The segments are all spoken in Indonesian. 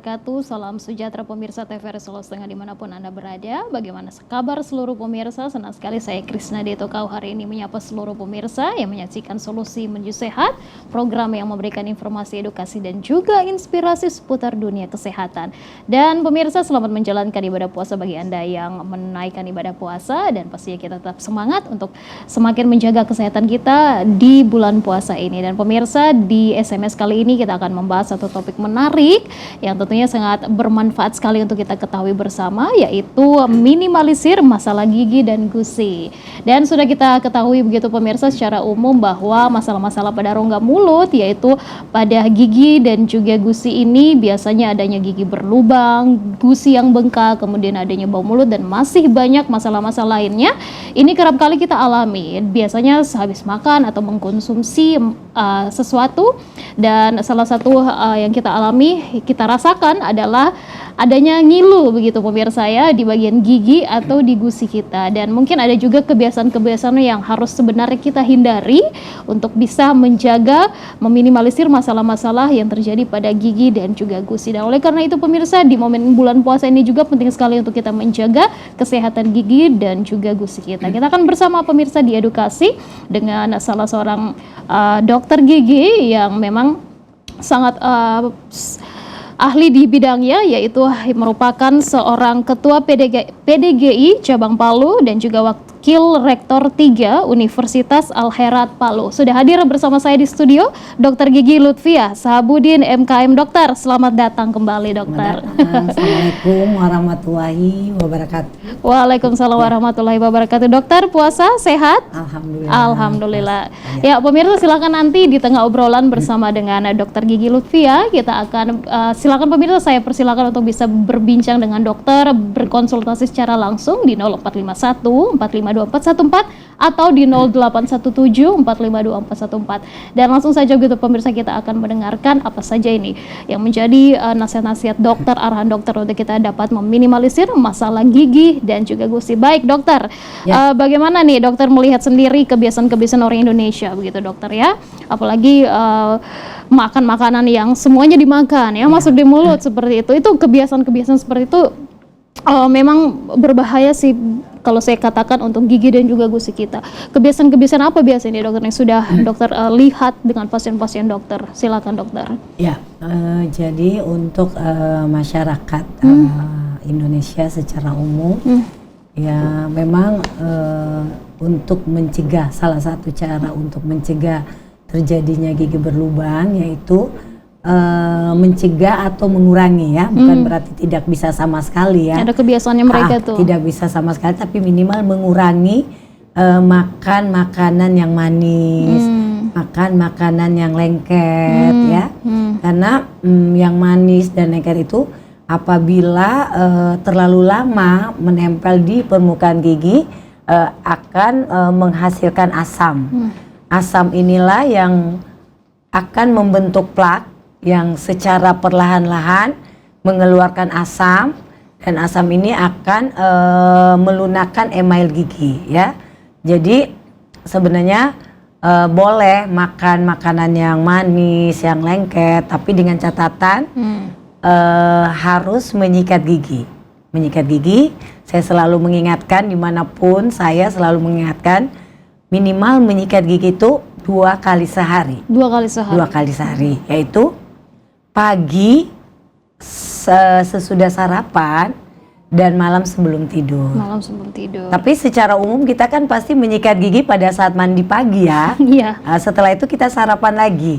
wabarakatuh. Salam sejahtera pemirsa TVRI Solo Setengah dimanapun Anda berada. Bagaimana kabar seluruh pemirsa? Senang sekali saya Krisna Detokau hari ini menyapa seluruh pemirsa yang menyaksikan Solusi Menuju Sehat, program yang memberikan informasi, edukasi dan juga inspirasi seputar dunia kesehatan. Dan pemirsa, selamat menjalankan ibadah puasa bagi Anda yang menunaikan ibadah puasa, dan pastinya kita tetap semangat untuk semakin menjaga kesehatan kita di bulan puasa ini. Dan pemirsa, di SMS kali ini kita akan membahas satu topik menarik yang tentunya sangat bermanfaat sekali untuk kita ketahui bersama, yaitu minimalisir masalah gigi dan gusi. Dan sudah kita ketahui begitu pemirsa secara umum bahwa masalah-masalah pada rongga mulut, yaitu pada gigi dan juga gusi ini biasanya adanya gigi berlubang, gusi yang bengkak, kemudian adanya bau mulut dan masih banyak masalah-masalah lainnya. Ini kerap kali kita alami biasanya sehabis makan atau mengkonsumsi sesuatu, dan salah satu yang kita alami, kita rasakan adalah adanya ngilu begitu pemirsa ya, di bagian gigi atau di gusi kita. Dan mungkin ada juga kebiasaan-kebiasaan yang harus sebenarnya kita hindari untuk bisa menjaga, meminimalisir masalah-masalah yang terjadi pada gigi dan juga gusi. Dan oleh karena itu pemirsa, di momen bulan puasa ini juga penting sekali untuk kita menjaga kesehatan gigi dan juga gusi kita. Kita akan bersama pemirsa diedukasi dengan salah seorang dokter gigi yang memang sangat ahli di bidangnya, yaitu merupakan seorang ketua PDGI Cabang Palu dan juga Wakil Rektor 3 Universitas Al-Herat Palu. Sudah hadir bersama saya di studio Dr. Gigi Lutfiah Sahabudin MKM Dokter. Selamat datang kembali dokter. Assalamualaikum warahmatullahi wabarakatuh. Waalaikumsalam warahmatullahi wabarakatuh. Dokter, puasa sehat? Alhamdulillah. Alhamdulillah. Ya pemirsa, silakan nanti di tengah obrolan bersama dengan Dr. Gigi Lutfiah kita akan silakan pemirsa, saya persilakan untuk bisa berbincang dengan dokter, berkonsultasi secara langsung di 0451 452 414 atau di 0817 452 414. Dan langsung saja gitu pemirsa, kita akan mendengarkan apa saja ini yang menjadi nasihat-nasihat dokter, arahan dokter untuk kita dapat meminimalisir masalah gigi dan juga gusi. Baik dokter, bagaimana nih dokter melihat sendiri kebiasaan-kebiasaan orang Indonesia begitu dokter ya, apalagi makan makanan yang semuanya dimakan ya, masuk di mulut seperti itu kebiasaan-kebiasaan seperti itu memang berbahaya sih kalau saya katakan untuk gigi dan juga gusi kita. Kebiasaan-kebiasaan apa biasanya dokter yang sudah dokter lihat dengan pasien-pasien dokter? Silakan dokter. Ya, jadi untuk masyarakat Indonesia secara umum, ya memang untuk mencegah, salah satu cara untuk mencegah terjadinya gigi berlubang yaitu mencegah atau mengurangi ya, bukan berarti tidak bisa sama sekali ya. Ada kebiasaannya mereka tuh. Tidak bisa sama sekali, tapi minimal mengurangi makan makanan yang manis, makan makanan yang lengket ya. Karena yang manis dan lengket itu apabila terlalu lama menempel di permukaan gigi akan menghasilkan asam. Asam inilah yang akan membentuk plak yang secara perlahan-lahan mengeluarkan asam, dan asam ini akan melunakkan email gigi ya. Jadi sebenarnya boleh makan makanan yang manis, yang lengket, tapi dengan catatan harus menyikat gigi. Menyikat gigi, saya selalu mengingatkan dimanapun, saya selalu mengingatkan minimal menyikat gigi itu 2 kali sehari. 2 kali sehari. 2 kali sehari, yaitu pagi sesudah sarapan dan malam sebelum tidur. Malam sebelum tidur. Tapi secara umum kita kan pasti menyikat gigi pada saat mandi pagi ya. Iya. Setelah itu kita sarapan lagi.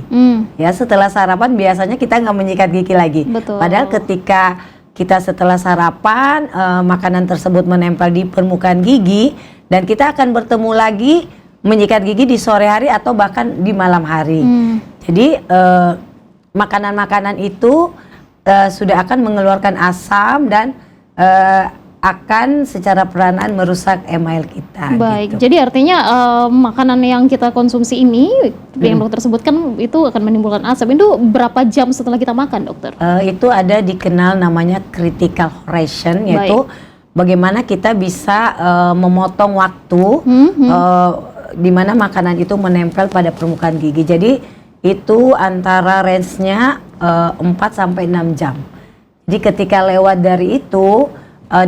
Ya, setelah sarapan biasanya kita nggak menyikat gigi lagi. Betul. Padahal ketika kita setelah sarapan makanan tersebut menempel di permukaan gigi, dan kita akan bertemu lagi menyikat gigi di sore hari atau bahkan di malam hari. Jadi makanan-makanan itu sudah akan mengeluarkan asam dan akan secara peranan merusak email kita. Baik, gitu. jadi artinya makanan yang kita konsumsi ini, yang dokter sebutkan itu akan menimbulkan asam. Itu berapa jam setelah kita makan dokter? Itu ada dikenal namanya critical duration, yaitu bagaimana kita bisa memotong waktu di mana makanan itu menempel pada permukaan gigi. Jadi itu antara range-nya 4 sampai 6 jam. Jadi ketika lewat dari itu,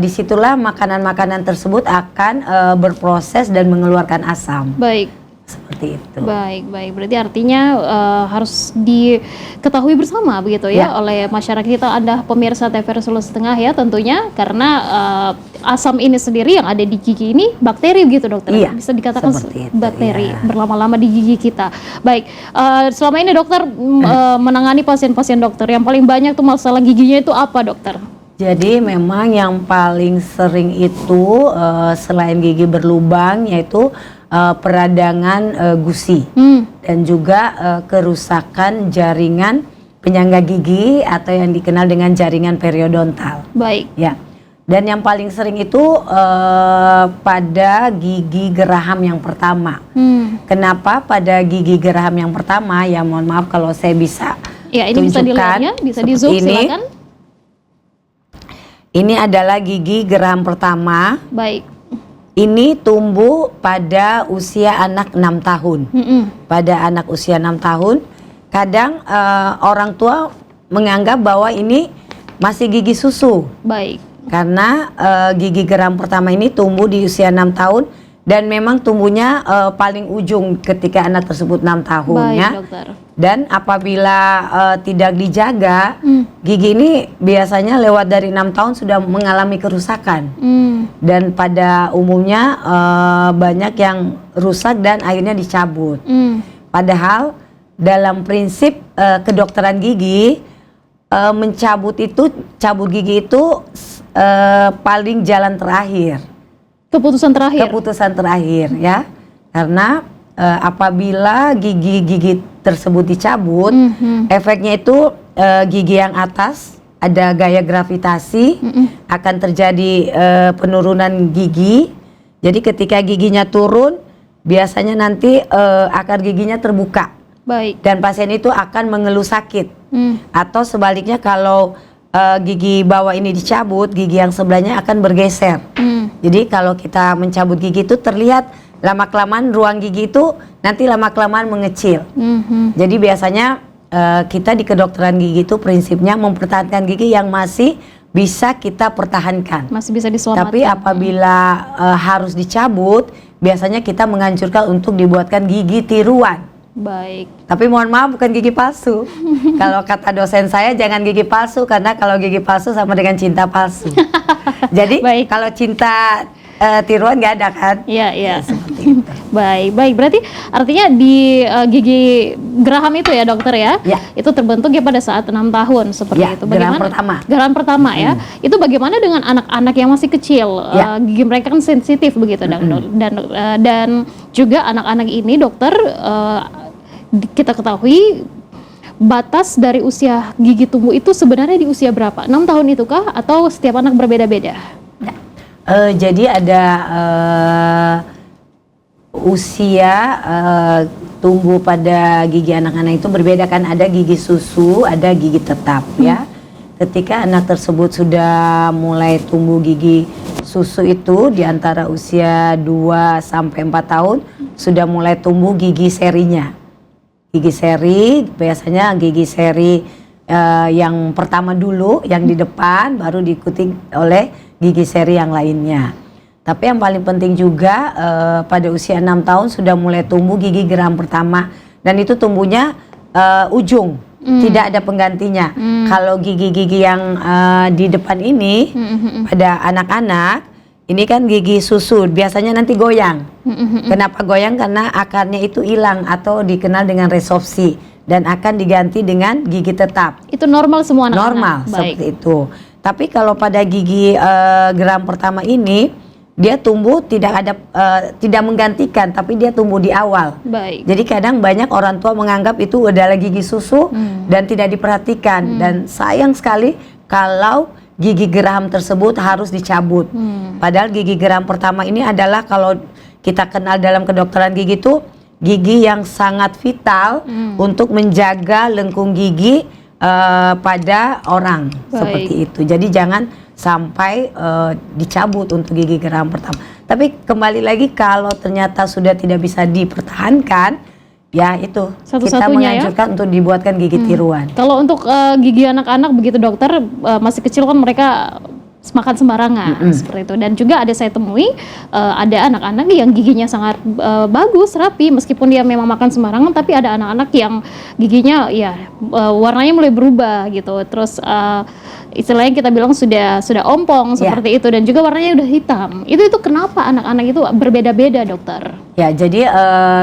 disitulah makanan-makanan tersebut akan berproses dan mengeluarkan asam. Baik. Seperti itu. Baik, baik. Berarti artinya harus diketahui bersama begitu ya, oleh masyarakat kita, Anda pemirsa TVRI Sulawesi Tengah ya tentunya, karena asam ini sendiri yang ada di gigi ini bakteri gitu dokter. Iya, Bisa dikatakan seperti itu, bakteri iya. berlama-lama di gigi kita. Baik, selama ini dokter menangani pasien-pasien dokter yang paling banyak tuh masalah giginya itu apa dokter? Jadi memang yang paling sering itu selain gigi berlubang yaitu peradangan gusi dan juga kerusakan jaringan penyangga gigi atau yang dikenal dengan jaringan periodontal. Baik. Ya. Dan yang paling sering itu pada gigi geraham yang pertama. Kenapa pada gigi geraham yang pertama? Ya mohon maaf kalau saya bisa Ya, ini bisa dilihat ya, bisa di zoom silakan. Ini adalah gigi geraham pertama. Baik. Ini tumbuh pada usia anak 6 tahun. Pada anak usia 6 tahun, kadang orang tua menganggap bahwa ini masih gigi susu. Baik. Karena gigi geraham pertama ini tumbuh di usia 6 tahun dan memang tumbuhnya paling ujung ketika anak tersebut 6 tahun. Baik, ya. dokter. Dan apabila tidak dijaga, gigi ini biasanya lewat dari 6 tahun sudah mengalami kerusakan. Dan pada umumnya banyak yang rusak dan akhirnya dicabut. Padahal dalam prinsip kedokteran gigi, cabut gigi itu paling jalan terakhir. Keputusan terakhir. Keputusan terakhir ya. Karena apabila gigi-gigi tersebut dicabut, efeknya itu gigi yang atas ada gaya gravitasi, akan terjadi penurunan gigi. Jadi ketika giginya turun, biasanya nanti akar giginya terbuka. Baik. Dan pasien itu akan mengeluh sakit. Atau sebaliknya kalau gigi bawah ini dicabut, gigi yang sebelahnya akan bergeser. Jadi kalau kita mencabut gigi itu terlihat lama-kelamaan ruang gigi itu nanti lama-kelamaan mengecil. Jadi biasanya kita di kedokteran gigi itu prinsipnya mempertahankan gigi yang masih bisa kita pertahankan. Masih bisa diselamatkan. Tapi apabila harus dicabut, biasanya kita menganjurkan untuk dibuatkan gigi tiruan. Baik. Tapi mohon maaf bukan gigi palsu. Kalau kata dosen saya jangan gigi palsu, karena kalau gigi palsu sama dengan cinta palsu. Jadi Baik. kalau cinta tiruan nggak ada kan? Iya, iya. Seperti itu. Baik, baik. Berarti artinya di gigi geraham itu ya dokter ya? Ya. Itu terbentuknya pada saat 6 tahun seperti Ya, itu. geraham pertama. Geraham pertama ya. Itu bagaimana dengan anak-anak yang masih kecil? Ya. Gigi mereka kan sensitif begitu dan juga anak-anak ini dokter kita ketahui batas dari usia gigi tumbuh itu sebenarnya di usia berapa? 6 tahun itukah atau setiap anak berbeda-beda? Jadi ada usia tumbuh pada gigi anak-anak itu berbeda kan, ada gigi susu, ada gigi tetap ya. Ketika anak tersebut sudah mulai tumbuh gigi susu itu di antara usia 2 sampai 4 tahun sudah mulai tumbuh gigi serinya. Gigi seri biasanya gigi seri yang pertama dulu yang di depan, baru diikuti oleh gigi seri yang lainnya. Tapi yang paling penting juga pada usia 6 tahun sudah mulai tumbuh gigi geraham pertama, dan itu tumbuhnya ujung, tidak ada penggantinya. Kalau gigi-gigi yang di depan ini pada anak-anak ini kan gigi susu, biasanya nanti goyang. Kenapa goyang? Karena akarnya itu hilang atau dikenal dengan resorpsi dan akan diganti dengan gigi tetap. Itu normal semua anak-anak? Normal, seperti itu. Tapi kalau pada gigi geraham pertama ini, dia tumbuh tidak menggantikan, tapi dia tumbuh di awal. Baik. Jadi kadang banyak orang tua menganggap itu adalah gigi susu dan tidak diperhatikan. Dan sayang sekali kalau gigi geraham tersebut harus dicabut. Padahal gigi geraham pertama ini adalah kalau kita kenal dalam kedokteran gigi itu gigi yang sangat vital untuk menjaga lengkung gigi pada orang. Baik. Seperti itu. Jadi jangan sampai dicabut untuk gigi geraham pertama. Tapi kembali lagi kalau ternyata sudah tidak bisa dipertahankan, ya itu kita Satu-satunya menganjurkan untuk dibuatkan gigi tiruan. Kalau untuk gigi anak-anak begitu dokter, masih kecil kan mereka makan sembarangan seperti itu. Dan juga ada saya temui ada anak-anak yang giginya sangat bagus, rapi, meskipun dia memang makan sembarangan, tapi ada anak-anak yang giginya ya warnanya mulai berubah gitu. Terus istilahnya kita bilang sudah ompong seperti itu, dan juga warnanya udah hitam. Itu kenapa anak-anak itu berbeda-beda, dokter? Ya, jadi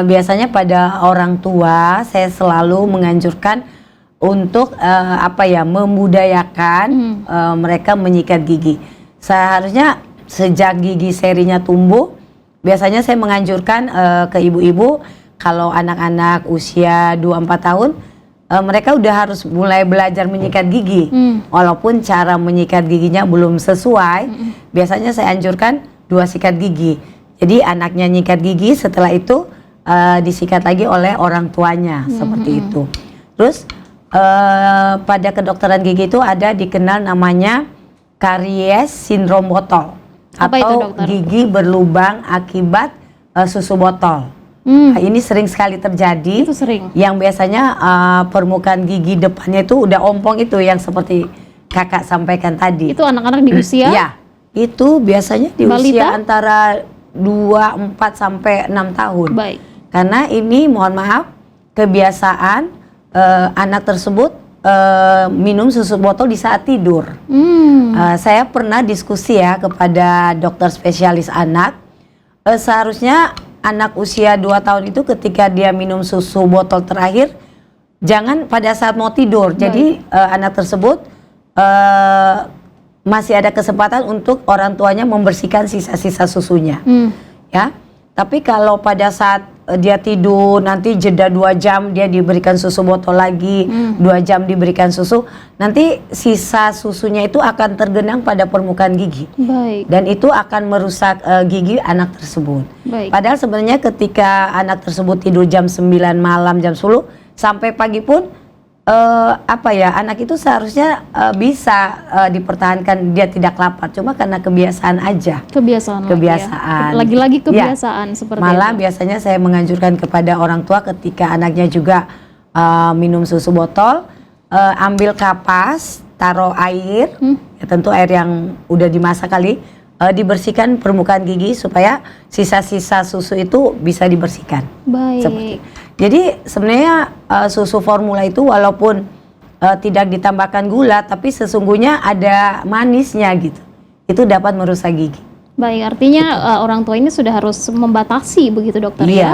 biasanya pada orang tua saya selalu menganjurkan untuk membudayakan mereka menyikat gigi. Seharusnya sejak gigi serinya tumbuh, biasanya saya menganjurkan ke ibu-ibu kalau anak-anak usia 2-4 tahun, mereka udah harus mulai belajar menyikat gigi. Walaupun cara menyikat giginya belum sesuai, biasanya saya anjurkan 2 sikat gigi. Jadi anaknya nyikat gigi, setelah itu disikat lagi oleh orang tuanya, seperti itu. Terus pada kedokteran gigi itu ada dikenal namanya karies sindrom botol. Apa itu, atau dokter? gigi berlubang akibat susu botol. Nah, ini sering sekali terjadi. Itu sering. Yang biasanya permukaan gigi depannya itu udah ompong, itu yang seperti kakak sampaikan tadi. Itu anak-anak di usia? Ya, itu biasanya di balita? usia antara 2, 4 sampai 6 tahun. Baik. Karena ini mohon maaf kebiasaan anak tersebut minum susu botol di saat tidur. Saya pernah diskusi ya kepada dokter spesialis anak. Seharusnya anak usia 2 tahun itu ketika dia minum susu botol terakhir, jangan pada saat mau tidur. Jadi anak tersebut masih ada kesempatan untuk orang tuanya membersihkan sisa-sisa susunya. Ya. Tapi kalau pada saat dia tidur, nanti jeda 2 jam dia diberikan susu botol lagi, 2 jam diberikan susu, nanti sisa susunya itu akan tergenang pada permukaan gigi. Baik. Dan itu akan merusak gigi anak tersebut. Baik. Padahal sebenarnya ketika anak tersebut tidur jam 9 malam, jam 10 sampai pagi pun anak itu seharusnya bisa dipertahankan, dia tidak lapar, cuma karena kebiasaan aja. Kebiasaan. Kebiasaan. Lagi-lagi kebiasaan seperti Malah itu. biasanya saya menganjurkan kepada orang tua ketika anaknya juga minum susu botol, ambil kapas, taruh air, ya tentu air yang udah dimasak kali, dibersihkan permukaan gigi supaya sisa-sisa susu itu bisa dibersihkan. Baik. Seperti itu. Jadi sebenarnya susu formula itu walaupun tidak ditambahkan gula, tapi sesungguhnya ada manisnya gitu. Itu dapat merusak gigi. Baik, artinya orang tua ini sudah harus membatasi begitu, dokter, Iya. ya.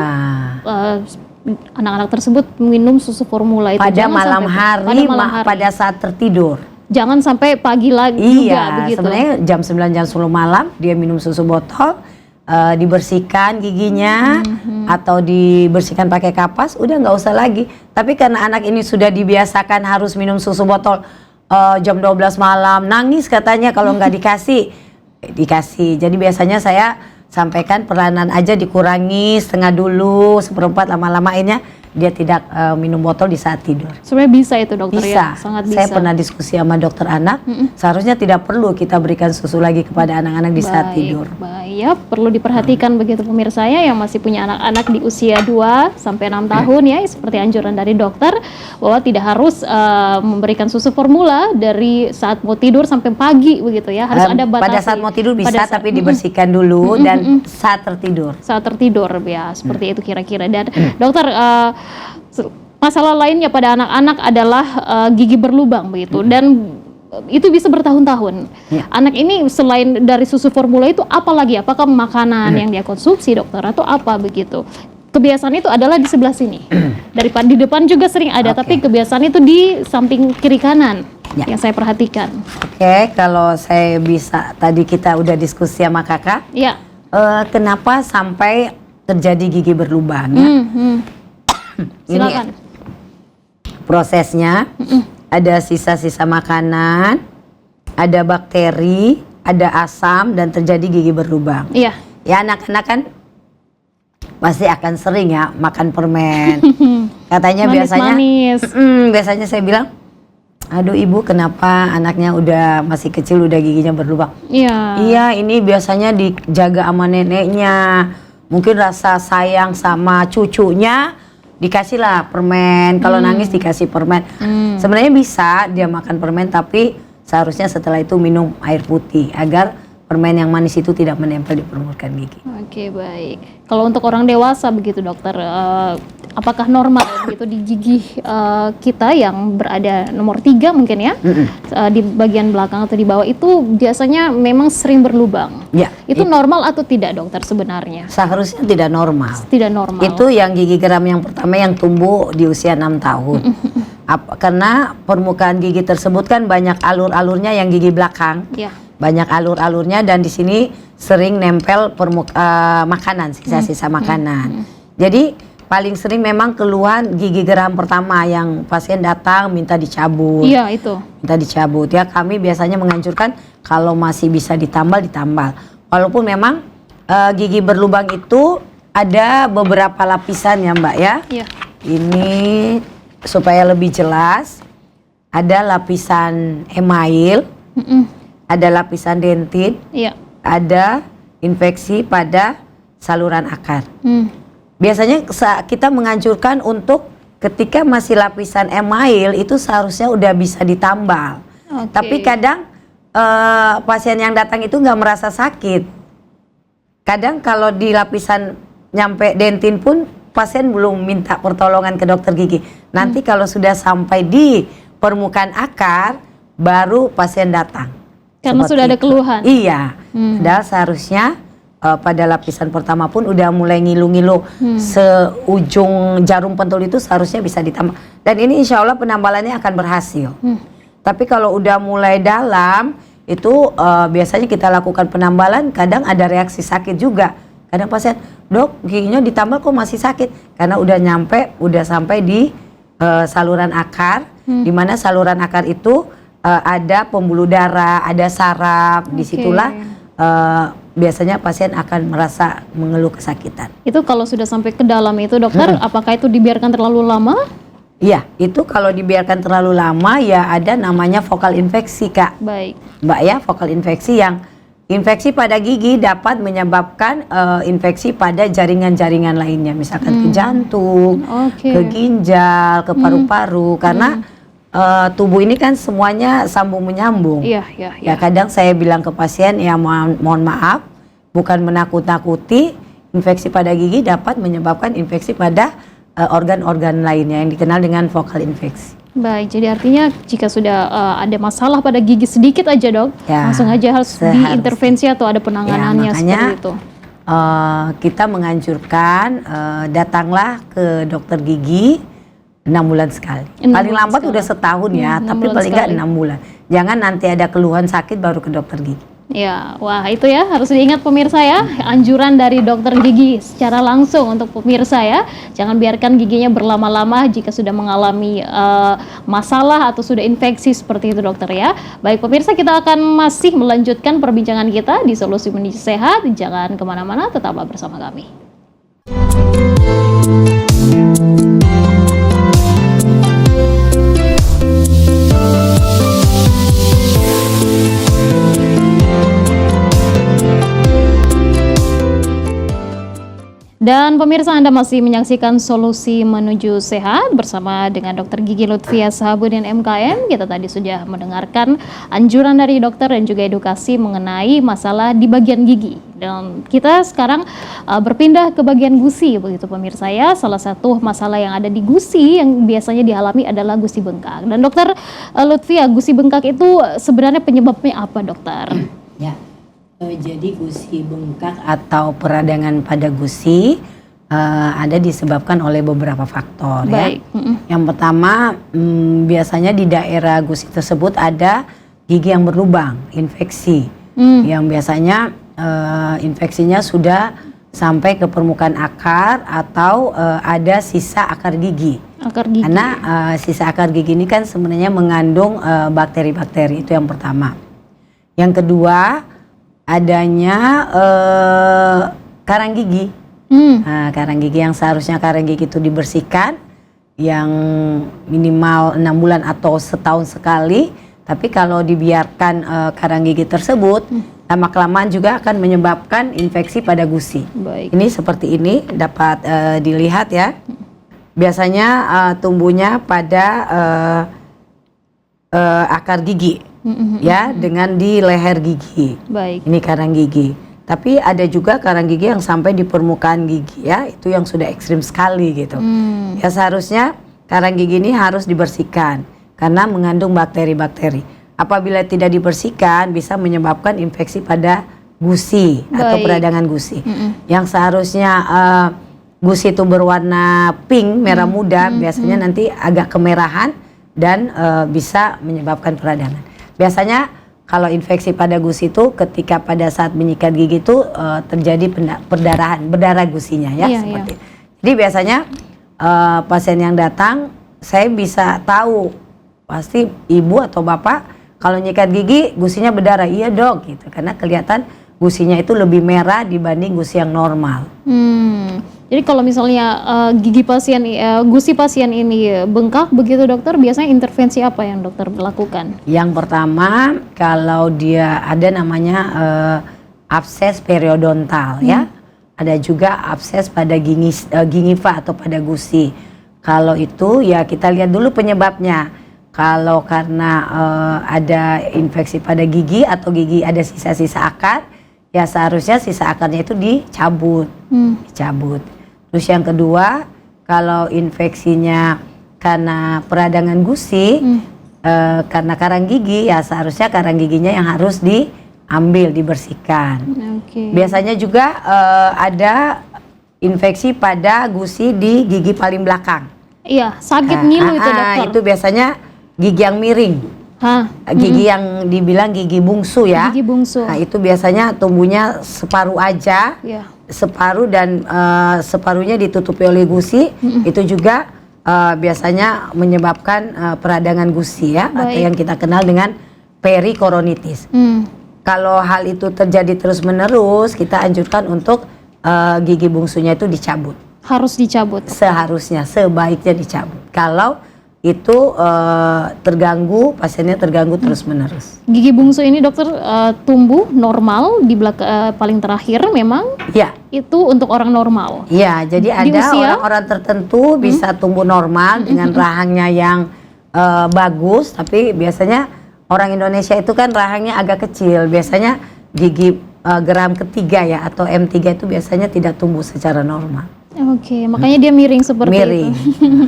Anak-anak tersebut minum susu formula itu Pada jangan malam sampai, hari, pada malam hari. pada saat tertidur. Jangan sampai pagi lagi juga Iya, begitu. sebenarnya jam 9 jam 10 malam dia minum susu botol, dibersihkan giginya atau dibersihkan pakai kapas, udah nggak usah lagi. Tapi karena anak ini sudah dibiasakan harus minum susu botol jam 12 malam, nangis katanya kalau nggak dikasih. Jadi biasanya saya sampaikan peranan aja dikurangi setengah dulu, seperempat, lama-lamainnya dia tidak minum botol di saat tidur. Sebenarnya bisa itu, dokter, Bisa. ya? Sangat bisa. Saya pernah diskusi sama dokter anak, seharusnya tidak perlu kita berikan susu lagi kepada anak-anak di saat tidur. Baik, ya, perlu diperhatikan begitu pemirsa ya, yang masih punya anak-anak di usia 2 sampai 6 tahun ya, seperti anjuran dari dokter bahwa tidak harus memberikan susu formula dari saat mau tidur sampai pagi begitu ya, harus ada batasi. Pada saat mau tidur bisa, tapi dibersihkan dulu dan saat tertidur. Saat tertidur ya, seperti itu kira-kira. Dan dokter, masalah lainnya pada anak-anak adalah gigi berlubang begitu, dan itu bisa bertahun-tahun. Anak ini selain dari susu formula itu apa lagi? Apakah makanan yang dia konsumsi, dokter, atau apa begitu? Kebiasaan itu adalah di sebelah sini. Di depan juga sering ada, tapi kebiasaan itu di samping kiri kanan yang saya perhatikan. Oke, kalau saya bisa, tadi kita udah diskusi sama kakak. Ya. Kenapa sampai terjadi gigi berlubang? Ya? Silakan. Ini prosesnya ada sisa-sisa makanan, ada bakteri, ada asam, dan terjadi gigi berlubang. Iya. Ya, anak-anak kan pasti akan sering ya makan permen. Katanya biasanya saya bilang, aduh ibu, kenapa anaknya udah masih kecil udah giginya berlubang? Iya. Iya, ini biasanya dijaga sama neneknya. Mungkin rasa sayang sama cucunya, dikasihlah permen. Kalau nangis dikasih permen. Sebenarnya bisa dia makan permen, tapi seharusnya setelah itu minum air putih agar permen yang manis itu tidak menempel di permukaan gigi. Oke, baik. Kalau untuk orang dewasa begitu dokter, apakah normal gitu di gigi kita yang berada nomor 3 mungkin ya, di bagian belakang atau di bawah itu biasanya memang sering berlubang. Ya, Itu normal atau tidak dokter sebenarnya? seharusnya tidak normal. Tidak normal. Itu yang gigi geram yang pertama yang tumbuh di usia 6 tahun. Karena permukaan gigi tersebut kan banyak alur-alurnya yang gigi belakang. Ya. Banyak alur-alurnya dan di sini sering nempel makanan, sisa-sisa makanan. Jadi paling sering memang keluhan gigi geram pertama yang pasien datang minta dicabut. Iya, itu. Minta dicabut ya, kami biasanya menganjurkan kalau masih bisa ditambal. Walaupun memang gigi berlubang itu ada beberapa lapisan ya Mbak ya. Iya. Ini supaya lebih jelas, ada lapisan email, ada lapisan dentin, Iya. ada infeksi pada saluran akar. Biasanya kita menganjurkan untuk ketika masih lapisan email itu seharusnya udah bisa ditambal. Oke. Tapi kadang pasien yang datang itu nggak merasa sakit. Kadang kalau di lapisan nyampe dentin pun pasien belum minta pertolongan ke dokter gigi. Nanti kalau sudah sampai di permukaan akar baru pasien datang. Karena Seperti sudah ada itu. keluhan. Iya. Padahal seharusnya pada lapisan pertama pun udah mulai ngilu-ngilu seujung jarum pentul itu seharusnya bisa ditambah. Dan ini insya Allah penambalannya akan berhasil. Tapi kalau udah mulai dalam itu biasanya kita lakukan penambalan, kadang ada reaksi sakit juga. Kadang pasien, dok giginya ditambal kok masih sakit, karena udah sampai di saluran akar, di mana saluran akar itu ada pembuluh darah, ada saraf, disitulah biasanya pasien akan merasa mengeluh kesakitan. Itu kalau sudah sampai ke dalam itu dokter, apakah itu dibiarkan terlalu lama? Iya, itu kalau dibiarkan terlalu lama ya ada namanya vokal infeksi Kak. Baik. Mbak ya, vokal infeksi yang infeksi pada gigi dapat menyebabkan infeksi pada jaringan-jaringan lainnya, misalkan ke jantung, ke ginjal, ke paru-paru, karena tubuh ini kan semuanya sambung menyambung. Iya. Ya kadang saya bilang ke pasien, ya mohon maaf, bukan menakut-nakuti, infeksi pada gigi dapat menyebabkan infeksi pada organ-organ lainnya yang dikenal dengan vokal infeksi. Baik, jadi artinya jika sudah ada masalah pada gigi sedikit aja dok, Ya, langsung aja harus diintervensi atau ada penanganannya ya, makanya, seperti itu. Kita menganjurkan datanglah ke dokter gigi 6 bulan sekali. 6 Paling bulan lambat sekali. udah setahun ya, 6 tapi bulan paling nggak sekali. 6 bulan. Jangan nanti ada keluhan sakit baru ke dokter gigi. Ya, wah itu ya harus diingat pemirsa ya, anjuran dari dokter gigi secara langsung untuk pemirsa ya. Jangan biarkan giginya berlama-lama jika sudah mengalami masalah atau sudah infeksi seperti itu dokter ya. Baik pemirsa, kita akan masih melanjutkan perbincangan kita di Solusi Menuju Sehat. Jangan kemana-mana, tetaplah bersama kami. Dan pemirsa, Anda masih menyaksikan Solusi Menuju Sehat bersama dengan Dr. Gigi Lutfia Sahabudin MKM. Kita tadi sudah mendengarkan anjuran dari dokter dan juga edukasi mengenai masalah di bagian gigi. Dan kita sekarang berpindah ke bagian gusi, begitu pemirsa ya. Salah satu masalah yang ada di gusi yang biasanya dialami adalah gusi bengkak. Dan dokter Lutfia, gusi bengkak itu sebenarnya penyebabnya apa dokter? Ya. Jadi gusi bengkak atau peradangan pada gusi ada disebabkan oleh beberapa faktor. Baik. Ya. Yang pertama biasanya di daerah gusi tersebut ada gigi yang berlubang, infeksi, yang biasanya infeksinya sudah sampai ke permukaan akar atau ada sisa akar gigi. Akar gigi. Karena sisa akar gigi ini kan sebenarnya mengandung bakteri-bakteri, itu yang pertama. Yang kedua adanya karang gigi. Nah, karang gigi yang seharusnya karang gigi itu dibersihkan yang minimal 6 bulan atau setahun sekali, tapi kalau dibiarkan karang gigi tersebut lama-kelamaan juga akan menyebabkan infeksi pada gusi. Baik. Ini seperti ini dapat dilihat ya. biasanya tumbuhnya pada akar gigi, ya, dengan di leher gigi. Baik. Ini karang gigi. Tapi ada juga karang gigi yang sampai di permukaan gigi, ya, itu yang sudah ekstrim sekali gitu. Ya seharusnya karang gigi ini harus dibersihkan karena mengandung bakteri-bakteri. Apabila tidak dibersihkan bisa menyebabkan infeksi pada gusi atau peradangan gusi. Yang seharusnya gusi itu berwarna pink, merah muda, biasanya nanti agak kemerahan dan bisa menyebabkan peradangan. Biasanya kalau infeksi pada gusi itu ketika pada saat menyikat gigi itu terjadi perdarahan, berdarah gusinya, ya, seperti itu. Jadi biasanya pasien yang datang, saya bisa tahu pasti ibu atau bapak kalau nyikat gigi gusinya berdarah. Iya dok, gitu, karena kelihatan gusinya itu lebih merah dibanding gusi yang normal. Jadi kalau misalnya gusi pasien ini bengkak begitu dokter, biasanya intervensi apa yang dokter lakukan? Yang pertama, kalau dia ada namanya abses periodontal, ya. Ada juga abses pada gingiva atau pada gusi. Kalau itu ya kita lihat dulu penyebabnya. Kalau karena ada infeksi pada gigi atau gigi ada sisa-sisa akar, ya seharusnya sisa akarnya itu dicabut. Terus yang kedua, kalau infeksinya karena peradangan gusi, karena karang gigi, ya seharusnya karang giginya yang harus diambil, dibersihkan. Biasanya juga ada infeksi pada gusi di gigi paling belakang. Iya, sakit ngilu itu dokter. Itu biasanya gigi yang miring. Gigi yang dibilang gigi bungsu, ya. Gigi bungsu. Nah, itu biasanya tumbuhnya separuh aja. Separuh dan separuhnya ditutupi oleh gusi. Itu juga biasanya menyebabkan peradangan gusi, ya, atau yang kita kenal dengan perikoronitis. Kalau hal itu terjadi terus-menerus, kita anjurkan untuk gigi bungsunya itu dicabut. Harus dicabut? Seharusnya, sebaiknya dicabut. Kalau itu terganggu, pasiennya terganggu terus-menerus. Gigi bungsu ini dokter tumbuh normal di belakang paling terakhir memang? Ya. Itu untuk orang normal? Ya, jadi ada orang-orang tertentu bisa tumbuh normal dengan rahangnya yang bagus, tapi biasanya orang Indonesia itu kan rahangnya agak kecil. Biasanya gigi geram ketiga, ya, atau M3 itu biasanya tidak tumbuh secara normal. Oke, makanya dia miring seperti itu.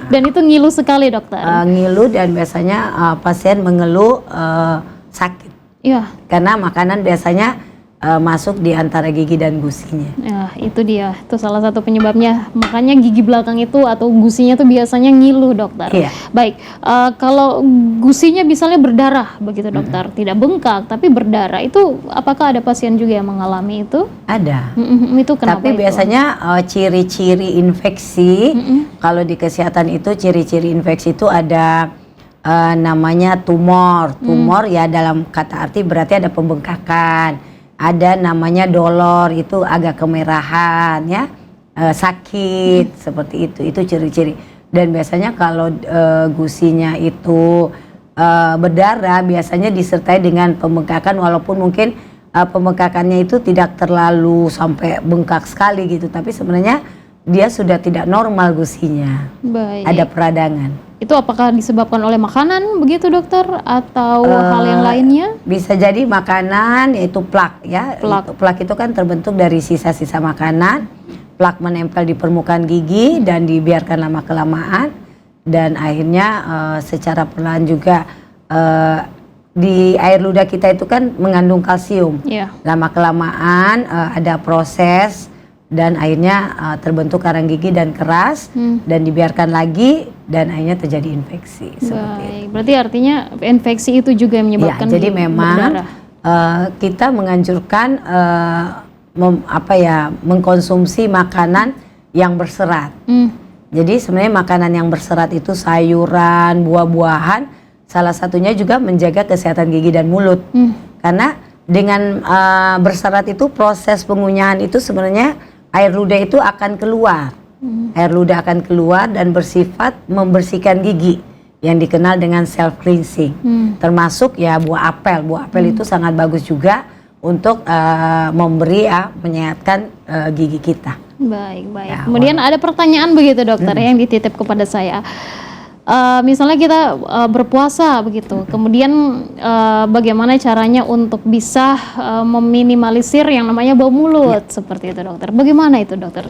Dan itu ngilu sekali dokter? Ngilu dan biasanya pasien mengeluh sakit. Iya. Karena makanan biasanya masuk di antara gigi dan gusinya. Ya, itu dia. Itu salah satu penyebabnya. Makanya gigi belakang itu atau gusinya itu biasanya ngilu dokter. Iya. Baik, kalau gusinya misalnya berdarah begitu dokter, tidak bengkak tapi berdarah, itu apakah ada pasien juga yang mengalami itu? Ada. Itu kenapa? Tapi biasanya ciri-ciri infeksi, kalau di kesehatan itu ciri-ciri infeksi itu ada namanya tumor. Tumor ya dalam kata arti berarti ada pembengkakan. Ada namanya dolor, itu agak kemerahan, ya, sakit, seperti itu ciri-ciri. Dan biasanya kalau gusinya itu berdarah, biasanya disertai dengan pembengkakan, walaupun mungkin pembengkakannya itu tidak terlalu sampai bengkak sekali gitu, tapi sebenarnya dia sudah tidak normal gusinya. Baik. Ada peradangan. Itu apakah disebabkan oleh makanan begitu dokter atau hal yang lainnya? Bisa jadi makanan, yaitu plak, ya. Plak itu kan terbentuk dari sisa-sisa makanan. Plak menempel di permukaan gigi dan dibiarkan lama-kelamaan, dan akhirnya secara perlahan juga di air ludah kita itu kan mengandung kalsium. Lama-kelamaan ada proses dan akhirnya terbentuk karang gigi dan keras, dan dibiarkan lagi dan akhirnya terjadi infeksi. Berarti artinya infeksi itu juga yang menyebabkan jadi memang kita menganjurkan mengkonsumsi makanan yang berserat. Jadi sebenarnya makanan yang berserat itu sayuran, buah-buahan, salah satunya juga menjaga kesehatan gigi dan mulut. Karena dengan berserat itu proses pengunyahan itu sebenarnya air ludah itu akan keluar. Air ludah akan keluar dan bersifat membersihkan gigi yang dikenal dengan self cleansing. Termasuk ya buah apel. Buah apel itu sangat bagus juga untuk menyehatkan gigi kita. Baik. Ya, Kemudian ada pertanyaan begitu dokter yang dititip kepada saya. Misalnya kita berpuasa begitu, kemudian bagaimana caranya untuk bisa meminimalisir yang namanya bau mulut seperti itu dokter? Bagaimana itu dokter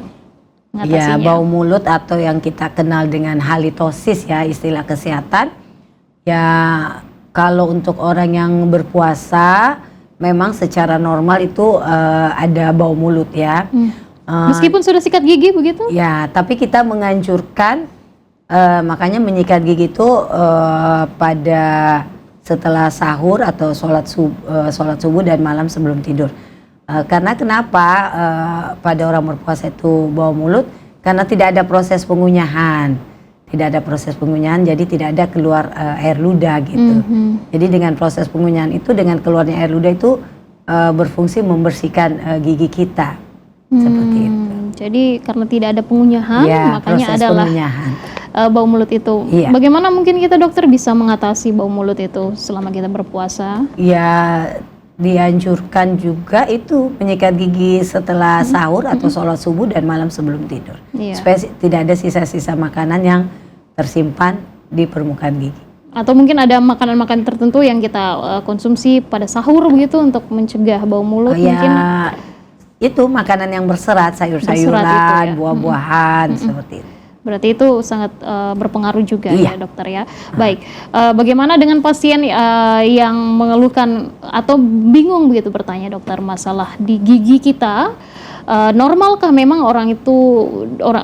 Ya, mengatasinya? bau mulut atau yang kita kenal dengan halitosis ya, istilah kesehatan. Ya, kalau untuk orang yang berpuasa memang secara normal itu ada bau mulut ya. Meskipun sudah sikat gigi begitu? Ya, tapi kita menganjurkan makanya menyikat gigi itu pada setelah sahur atau sholat subuh dan malam sebelum tidur. Karena kenapa pada orang berpuasa itu bau mulut? Karena tidak ada proses pengunyahan. Tidak ada proses pengunyahan, jadi tidak ada keluar air ludah gitu. Jadi dengan proses pengunyahan itu, dengan keluarnya air ludah itu berfungsi membersihkan gigi kita. Seperti itu. Jadi karena tidak ada pengunyahan, Ya, makanya proses adalah pengunyahan. bau mulut itu. Iya. Bagaimana mungkin kita dokter bisa mengatasi bau mulut itu selama kita berpuasa? Ya, dianjurkan juga itu menyikat gigi setelah sahur atau sholat subuh dan malam sebelum tidur. Iya. Supaya tidak ada sisa-sisa makanan yang tersimpan di permukaan gigi. Atau mungkin ada makanan-makanan tertentu yang kita konsumsi pada sahur begitu untuk mencegah bau mulut mungkin? Ya, itu makanan yang berserat, sayur-sayuran, Berserat itu ya. buah-buahan, seperti itu. Berarti itu sangat berpengaruh juga Iya. ya dokter ya. Baik, bagaimana dengan pasien yang mengeluhkan atau bingung begitu bertanya dokter masalah di gigi kita? Normalkah memang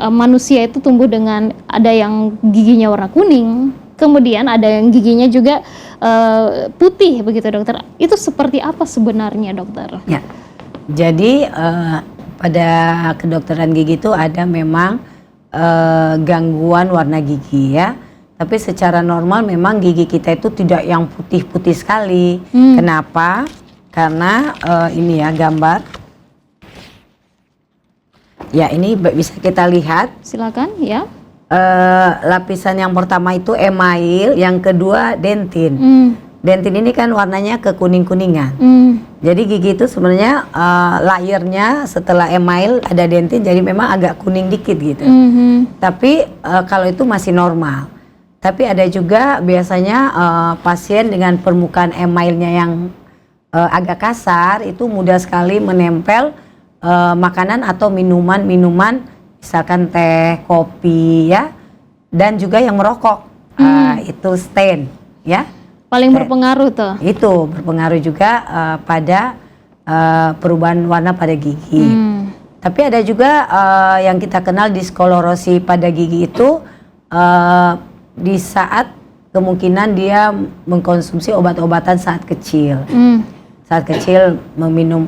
manusia itu tumbuh dengan ada yang giginya warna kuning, kemudian ada yang giginya juga putih begitu dokter? Itu seperti apa sebenarnya dokter? Ya, jadi pada kedokteran gigi itu ada memang gangguan warna gigi ya. Tapi secara normal memang gigi kita itu tidak yang putih-putih sekali. Kenapa? Karena ini ya gambar. Ya, ini bisa kita lihat. Silakan ya. Lapisan yang pertama itu email, yang kedua dentin. Dentin ini kan warnanya kekuning-kuningan. Jadi gigi itu sebenarnya layernya setelah email ada dentin, jadi memang agak kuning dikit gitu. Tapi kalau itu masih normal. Tapi ada juga biasanya pasien dengan permukaan emailnya yang agak kasar itu mudah sekali menempel makanan atau minuman misalkan teh, kopi ya, dan juga yang merokok itu stain ya. Paling berpengaruh tuh. Itu berpengaruh juga pada perubahan warna pada gigi. Tapi ada juga yang kita kenal diskolorosi pada gigi itu di saat kemungkinan dia mengkonsumsi obat-obatan saat kecil. Saat kecil meminum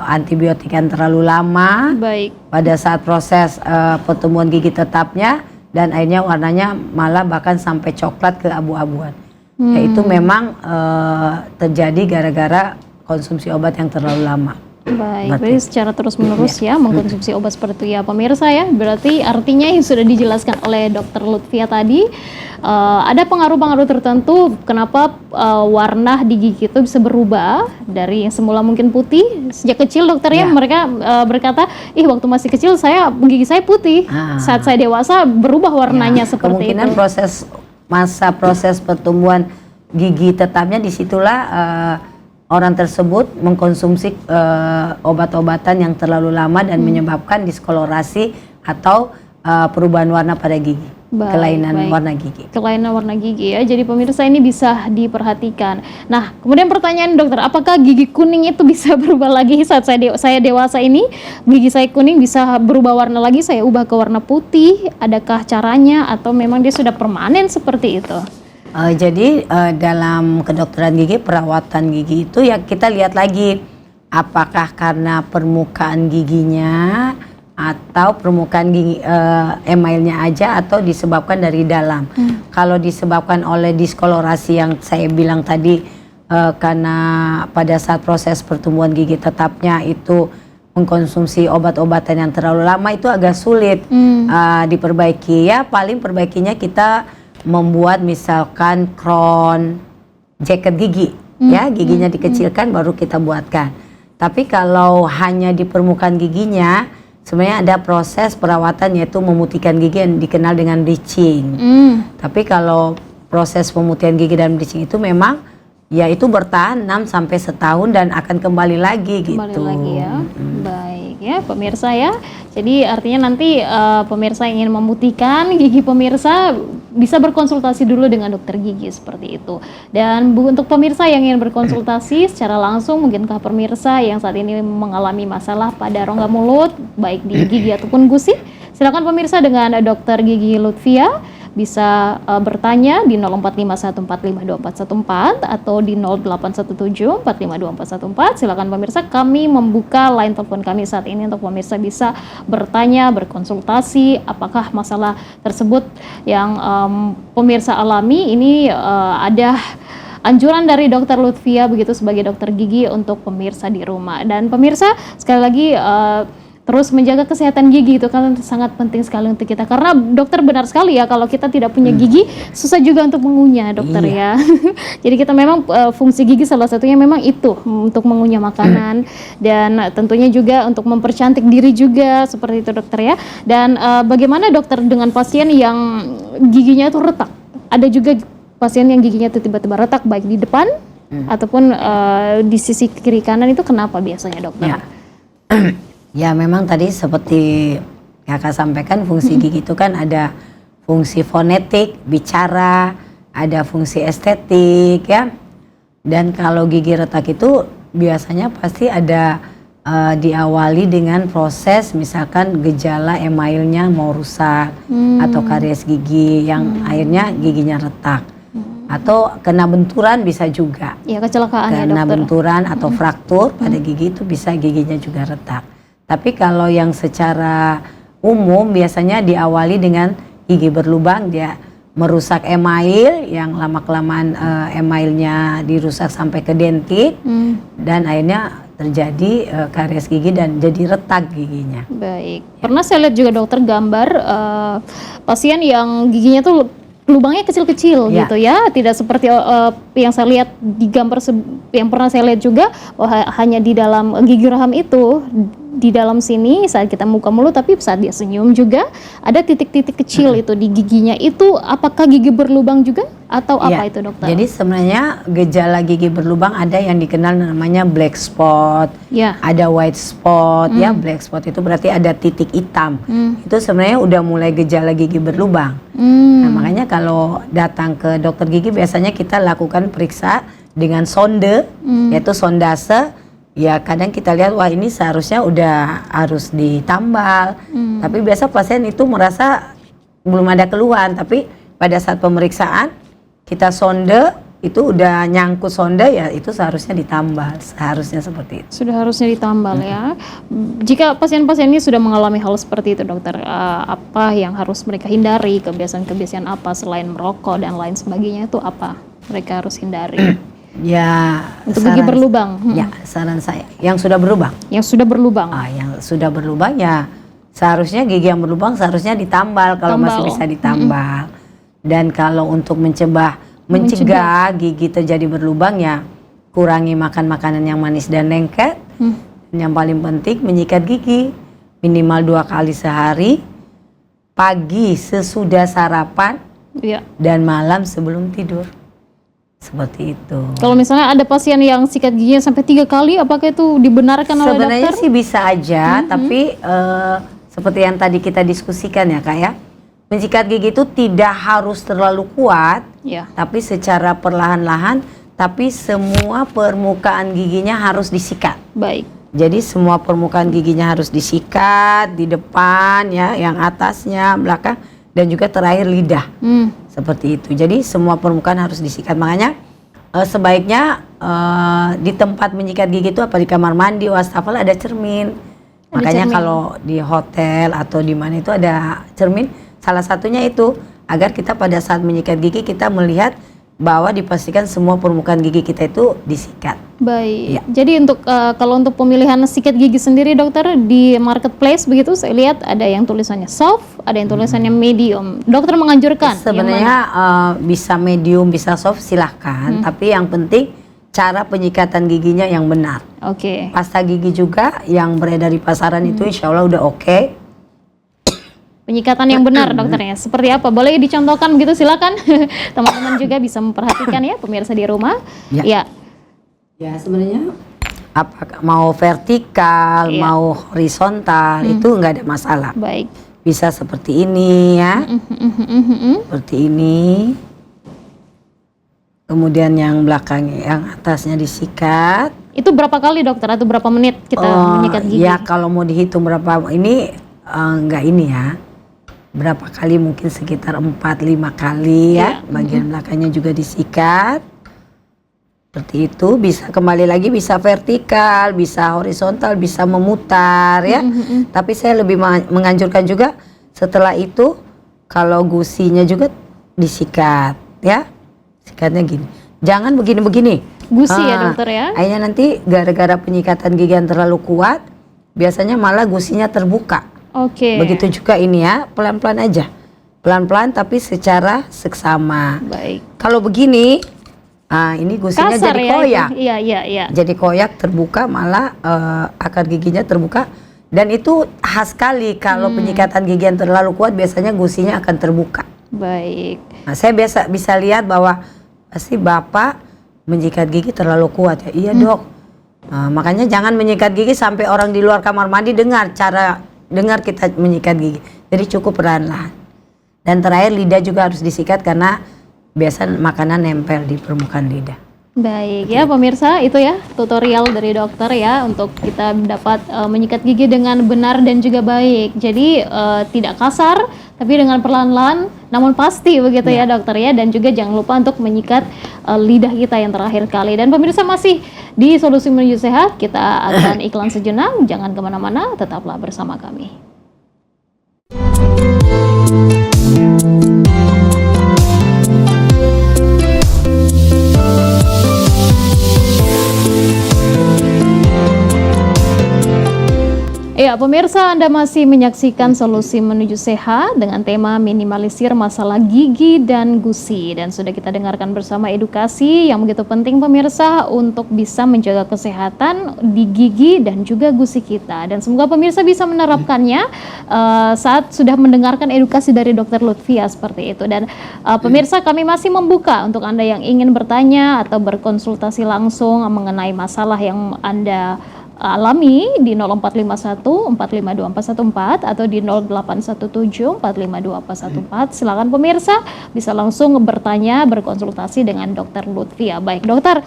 antibiotik yang terlalu lama. Baik. Pada saat proses pertumbuhan gigi tetapnya dan akhirnya warnanya malah bahkan sampai coklat ke abu-abuan. Yaitu memang terjadi gara-gara konsumsi obat yang terlalu lama. Baik, berarti secara terus-menerus ya mengkonsumsi obat seperti itu ya pemirsa ya. Berarti artinya yang sudah dijelaskan oleh Dr. Lutfia tadi ada pengaruh-pengaruh tertentu kenapa warna di gigi itu bisa berubah dari yang semula mungkin putih sejak kecil dokter ya. Mereka berkata, waktu masih kecil gigi saya putih. Saat saya dewasa berubah warnanya seperti kemungkinan itu. Masa proses pertumbuhan gigi tetapnya disitulah orang tersebut mengkonsumsi obat-obatan yang terlalu lama dan menyebabkan diskolorasi atau perubahan warna pada gigi. Kelainan warna gigi. Kelainan warna gigi ya. Jadi pemirsa ini bisa diperhatikan. Nah, kemudian pertanyaan dokter, apakah gigi kuning itu bisa berubah lagi saat saya dewasa ini? Gigi saya kuning bisa berubah warna lagi, saya ubah ke warna putih. Adakah caranya atau memang dia sudah permanen seperti itu? Jadi dalam kedokteran gigi, perawatan gigi itu ya kita lihat lagi apakah karena permukaan giginya atau permukaan gigi emailnya aja atau disebabkan dari dalam. Kalau disebabkan oleh diskolorasi yang saya bilang tadi karena pada saat proses pertumbuhan gigi tetapnya itu mengkonsumsi obat-obatan yang terlalu lama itu agak sulit diperbaiki ya. Paling perbaikinya kita membuat misalkan crown jaket gigi ya, giginya dikecilkan baru kita buatkan. Tapi kalau hanya di permukaan giginya sebenarnya ada proses perawatan yaitu memutihkan gigi yang dikenal dengan bleaching. Tapi kalau proses pemutihan gigi dan bleaching itu memang ya itu bertahan 6 sampai setahun dan akan kembali lagi gitu. Kembali lagi ya. Baik ya pemirsa ya. Jadi artinya nanti pemirsa yang ingin memutihkan gigi pemirsa bisa berkonsultasi dulu dengan dokter gigi seperti itu. Dan untuk pemirsa yang ingin berkonsultasi secara langsung, mungkinkah pemirsa yang saat ini mengalami masalah pada rongga mulut baik di gigi ataupun gusi, silakan pemirsa dengan dokter gigi Lutfia bisa bertanya di 0451452414 atau di 0817452414. Silakan pemirsa, kami membuka line telepon kami saat ini untuk pemirsa bisa bertanya, berkonsultasi apakah masalah tersebut yang pemirsa alami ini ada anjuran dari dokter Lutfia begitu sebagai dokter gigi untuk pemirsa di rumah. Dan pemirsa sekali lagi terus menjaga kesehatan gigi itu kan sangat penting sekali untuk kita, karena dokter benar sekali ya kalau kita tidak punya gigi susah juga untuk mengunyah dokter ya. Jadi kita memang fungsi gigi salah satunya memang itu untuk mengunyah makanan dan tentunya juga untuk mempercantik diri juga seperti itu dokter ya. Dan bagaimana dokter dengan pasien yang giginya itu retak? Ada juga pasien yang giginya itu tiba-tiba retak baik di depan ataupun di sisi kiri kanan, itu kenapa biasanya dokter? Ya. Ya memang tadi seperti kakak sampaikan fungsi gigi itu kan ada fungsi fonetik, bicara, ada fungsi estetik ya. Dan kalau gigi retak itu biasanya pasti ada diawali dengan proses misalkan gejala emailnya mau rusak atau karies gigi yang akhirnya giginya retak. Atau kena benturan bisa juga. Ya kecelakaan ya dokter. Kena benturan atau fraktur pada gigi itu bisa giginya juga retak. Tapi kalau yang secara umum biasanya diawali dengan gigi berlubang, dia merusak email yang lama-kelamaan emailnya dirusak sampai ke dentit dan akhirnya terjadi karies gigi dan jadi retak giginya. Baik. Pernah saya lihat juga dokter gambar pasien yang giginya tuh lubangnya kecil-kecil gitu ya, tidak seperti yang saya lihat di gambar yang pernah saya lihat juga hanya di dalam gigi raham itu, di dalam sini saat kita buka mulut, tapi saat dia senyum juga ada titik-titik kecil itu di giginya. Itu apakah gigi berlubang juga atau apa itu dokter? Jadi sebenarnya gejala gigi berlubang ada yang dikenal namanya black spot, ada white spot ya. Black spot itu berarti ada titik hitam. Itu sebenarnya udah mulai gejala gigi berlubang. Nah, makanya kalau datang ke dokter gigi biasanya kita lakukan periksa dengan sonde, yaitu sondase. Ya kadang kita lihat wah ini seharusnya udah harus ditambal, tapi biasa pasien itu merasa belum ada keluhan, tapi pada saat pemeriksaan kita sonde itu udah nyangkut sonde, ya itu seharusnya ditambal, seharusnya seperti itu. Sudah harusnya ditambal ya. Jika pasien-pasien ini sudah mengalami hal seperti itu dokter, apa yang harus mereka hindari, kebiasaan-kebiasaan apa selain merokok dan lain sebagainya itu apa mereka harus hindari? Ya, untuk gigi berlubang. Ya, saran saya yang sudah berlubang. Yang sudah berlubang. Yang sudah berlubang ya seharusnya gigi yang berlubang seharusnya ditambal kalau masih bisa ditambal. Dan kalau untuk mencegah gigi terjadi berlubang ya kurangi makan makanan yang manis dan lengket. Yang paling penting menyikat gigi minimal 2 kali sehari, pagi sesudah sarapan dan malam sebelum tidur. Seperti itu. Kalau misalnya ada pasien yang sikat giginya sampai 3 kali, apakah itu dibenarkan oleh dokter? Sebenarnya sih bisa aja, tapi seperti yang tadi kita diskusikan ya Kak ya, mensikat gigi itu tidak harus terlalu kuat, tapi secara perlahan-lahan, tapi semua permukaan giginya harus disikat. Baik. Jadi semua permukaan giginya harus disikat, di depan ya, yang atasnya, belakang, dan juga terakhir lidah. Seperti itu. Jadi semua permukaan harus disikat. Makanya sebaiknya di tempat menyikat gigi itu apa di kamar mandi, wastafel ada cermin. Makanya kalau di hotel atau di mana itu ada cermin. Salah satunya itu agar kita pada saat menyikat gigi kita melihat bahwa dipastikan semua permukaan gigi kita itu disikat. Baik. Jadi untuk kalau untuk pemilihan sikat gigi sendiri dokter di marketplace begitu saya lihat ada yang tulisannya soft, ada yang tulisannya medium. Dokter menganjurkan sebenarnya bisa medium, bisa soft silahkan, tapi yang penting cara penyikatan giginya yang benar. Oke. Pasta gigi juga yang beredar di pasaran itu insya Allah udah oke. Penyikatan yang benar dokternya seperti apa? Boleh dicontohkan begitu, silakan. Teman-teman juga bisa memperhatikan ya pemirsa di rumah. Ya. Ya sebenarnya apakah mau vertikal, mau horizontal itu nggak ada masalah. Baik. Bisa seperti ini ya, seperti ini. Kemudian yang belakangnya, yang atasnya disikat. Itu berapa kali dokter atau berapa menit kita menyikat gigi? Ya kalau mau dihitung berapa ini nggak ini ya. Berapa kali, mungkin sekitar 4-5 kali ya. Bagian belakangnya juga disikat. Seperti itu, bisa kembali lagi, bisa vertikal, bisa horizontal, bisa memutar ya. Tapi saya lebih menganjurkan juga setelah itu kalau gusinya juga disikat ya. Sikatnya gini. Jangan begini-begini. Gusi ya dokter ya. Akhirnya nanti gara-gara penyikatan gigi yang terlalu kuat, biasanya malah gusinya terbuka. Oke. Begitu juga ini ya, pelan-pelan aja. Pelan-pelan tapi secara seksama. Baik. Kalau begini, ini gusinya kasar jadi ya, koyak. Iya. Jadi koyak, terbuka, malah akar giginya terbuka. Dan itu khas sekali kalau penyikatan gigi yang terlalu kuat, biasanya gusinya akan terbuka. Baik. Nah, saya bisa lihat bahwa pasti Bapak menyikat gigi terlalu kuat ya. Iya dok. Makanya jangan menyikat gigi sampai orang di luar kamar mandi dengar kita menyikat gigi. Jadi cukup perlahan-lahan. Dan terakhir lidah juga harus disikat karena biasa makanan nempel di permukaan lidah. Baik ya pemirsa, itu ya tutorial dari dokter ya untuk kita dapat menyikat gigi dengan benar dan juga baik. Jadi tidak kasar tapi dengan perlahan-lahan namun pasti begitu ya dokter ya. Dan juga jangan lupa untuk menyikat lidah kita yang terakhir kali. Dan pemirsa masih di Solusi Menuju Sehat, kita akan iklan sejenak. Jangan kemana-mana, tetaplah bersama kami. Ya, pemirsa, Anda masih menyaksikan Solusi Menuju Sehat dengan tema minimalisir masalah gigi dan gusi. Dan sudah kita dengarkan bersama edukasi yang begitu penting pemirsa untuk bisa menjaga kesehatan di gigi dan juga gusi kita. Dan semoga pemirsa bisa menerapkannya saat sudah mendengarkan edukasi dari Dr. Lutfia seperti itu. Dan pemirsa, kami masih membuka untuk Anda yang ingin bertanya atau berkonsultasi langsung mengenai masalah yang Anda alami di 0451 452 414 atau di 0817 452 414. Silakan pemirsa bisa langsung bertanya, berkonsultasi dengan Dr. Lutfia. Baik dokter,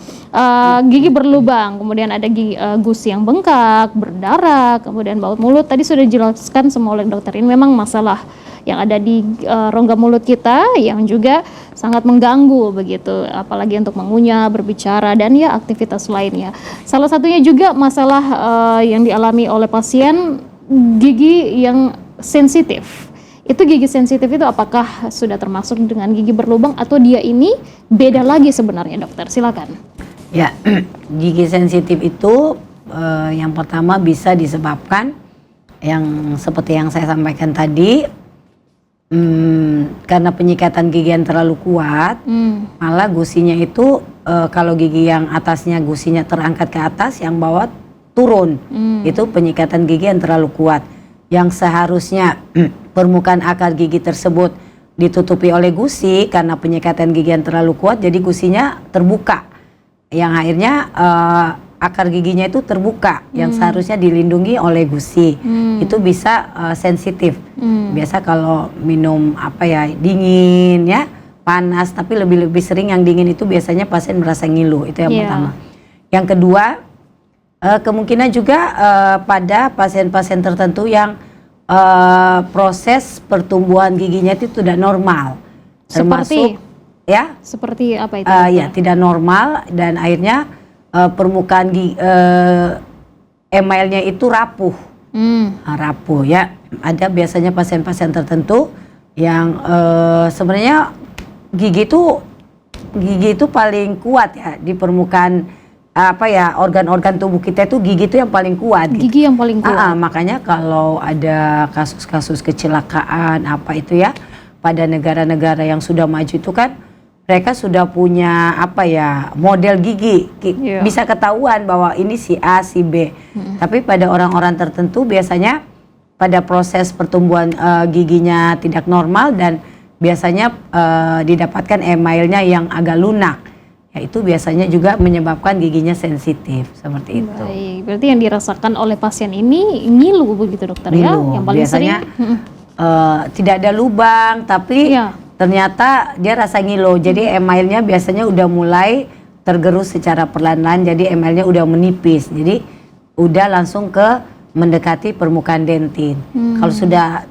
gigi berlubang, kemudian ada gusi yang bengkak, berdarah, kemudian baut mulut. Tadi sudah dijelaskan semua oleh dokter. Ini memang masalah yang ada di rongga mulut kita yang juga sangat mengganggu begitu, apalagi untuk mengunyah, berbicara, dan ya aktivitas lainnya. Salah satunya juga masalah yang dialami oleh pasien gigi yang sensitif. Itu gigi sensitif itu apakah sudah termasuk dengan gigi berlubang atau dia ini beda lagi sebenarnya dokter? Silakan. Ya, gigi sensitif itu yang pertama bisa disebabkan yang seperti yang saya sampaikan tadi. Karena penyikatan gigi yang terlalu kuat, malah gusinya itu kalau gigi yang atasnya gusinya terangkat ke atas, yang bawah turun, itu penyikatan gigi yang terlalu kuat. Yang seharusnya permukaan akar gigi tersebut ditutupi oleh gusi, karena penyikatan gigi yang terlalu kuat, jadi gusinya terbuka, yang akhirnya akar giginya itu terbuka, yang seharusnya dilindungi oleh gusi. Itu bisa sensitif. Biasa kalau minum dingin ya, panas, tapi lebih sering yang dingin itu biasanya pasien merasa ngilu. Itu yang pertama. Yang kedua, kemungkinan juga pada pasien-pasien tertentu yang proses pertumbuhan giginya itu tidak normal. Termasuk seperti apa itu? Ya, tidak normal, dan akhirnya permukaan emailnya itu rapuh. Rapuh ya. Ada biasanya pasien-pasien tertentu yang sebenarnya gigi itu paling kuat ya di permukaan organ-organ tubuh kita, itu gigi itu yang paling kuat. Gigi yang paling kuat. Makanya kalau ada kasus-kasus kecelakaan pada negara-negara yang sudah maju itu kan, mereka sudah punya apa ya, model gigi, bisa ketahuan bahwa ini si A, si B. Tapi pada orang-orang tertentu biasanya pada proses pertumbuhan giginya tidak normal dan biasanya didapatkan emailnya yang agak lunak. Ya, itu biasanya juga menyebabkan giginya sensitif seperti itu. Baik, berarti yang dirasakan oleh pasien ini ngilu begitu dokter ya? Yang paling biasanya sering tidak ada lubang, tapi ternyata dia rasa ngilu. Jadi emailnya biasanya udah mulai tergerus secara perlahan-lahan, jadi emailnya udah menipis. Jadi udah langsung ke mendekati permukaan dentin. Kalau sudah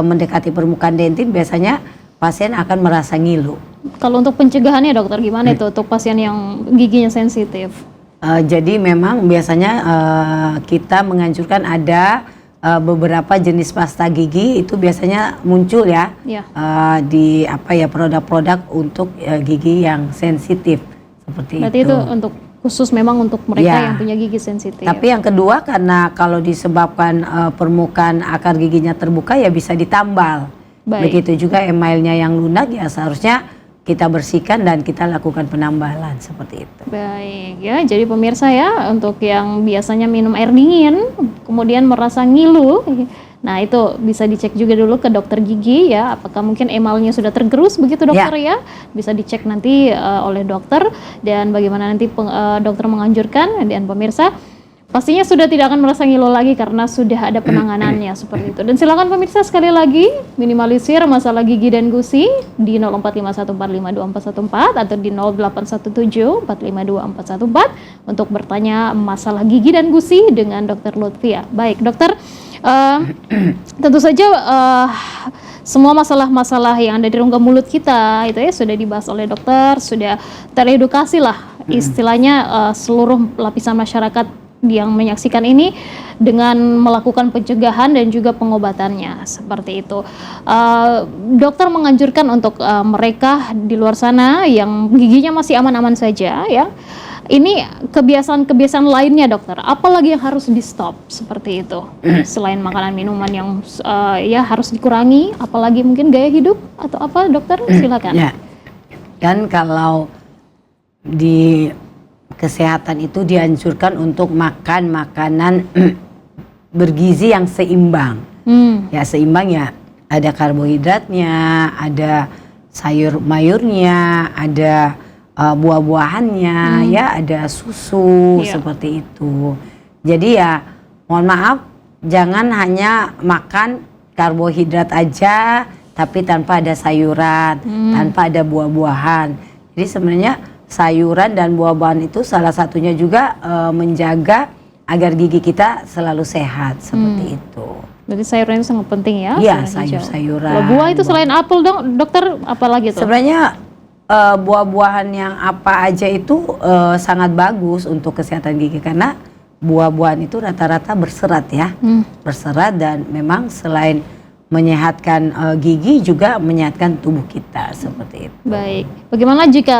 mendekati permukaan dentin, biasanya pasien akan merasa ngilu. Kalau untuk pencegahannya dokter gimana itu untuk pasien yang giginya sensitif? Jadi memang biasanya kita menganjurkan ada beberapa jenis pasta gigi itu biasanya muncul ya, di apa ya, produk-produk untuk gigi yang sensitif seperti Berarti itu untuk khusus memang untuk mereka yang punya gigi sensitif. Tapi yang kedua, karena kalau disebabkan permukaan akar giginya terbuka ya bisa ditambal. Begitu juga emailnya yang lunak ya seharusnya kita bersihkan dan kita lakukan penambalan seperti itu. Baik ya, jadi pemirsa ya, untuk yang biasanya minum air dingin kemudian merasa ngilu, nah itu bisa dicek juga dulu ke dokter gigi ya, apakah mungkin emalnya sudah tergerus begitu dokter ya, bisa dicek nanti oleh dokter, dan bagaimana nanti dokter menganjurkan, dan pemirsa pastinya sudah tidak akan merasa ngilu lagi karena sudah ada penanganannya seperti itu. Dan silakan pemirsa sekali lagi minimalisir masalah gigi dan gusi di 0451452414 atau di 0817452414 untuk bertanya masalah gigi dan gusi dengan Dr. Lutfia. Baik dokter, tentu saja semua masalah-masalah yang ada di rongga mulut kita itu ya sudah dibahas oleh dokter, sudah teredukasi lah istilahnya seluruh lapisan masyarakat yang menyaksikan ini dengan melakukan pencegahan dan juga pengobatannya seperti itu. Dokter menganjurkan untuk mereka di luar sana yang giginya masih aman-aman saja ya. Ini kebiasaan-kebiasaan lainnya dokter, apalagi yang harus di stop seperti itu selain makanan minuman yang ya harus dikurangi, apalagi mungkin gaya hidup atau apa dokter, silakan. Ya, kan kalau di kesehatan itu dianjurkan untuk makan makanan bergizi yang seimbang. Ya seimbang ya, ada karbohidratnya, ada sayur mayurnya, ada buah-buahannya, ya ada susu seperti itu. Jadi ya mohon maaf, jangan hanya makan karbohidrat aja tapi tanpa ada sayuran, tanpa ada buah-buahan. Jadi sebenarnya sayuran dan buah-buahan itu salah satunya juga menjaga agar gigi kita selalu sehat seperti itu. Jadi sayuran itu sangat penting ya? Iya, sayur-sayuran. Buah itu selain apel dong, dokter, apa lagi tuh? Sebenarnya buah-buahan yang apa aja itu sangat bagus untuk kesehatan gigi karena buah-buahan itu rata-rata berserat ya, berserat, dan memang selain menyehatkan gigi juga menyehatkan tubuh kita seperti itu. Baik, bagaimana jika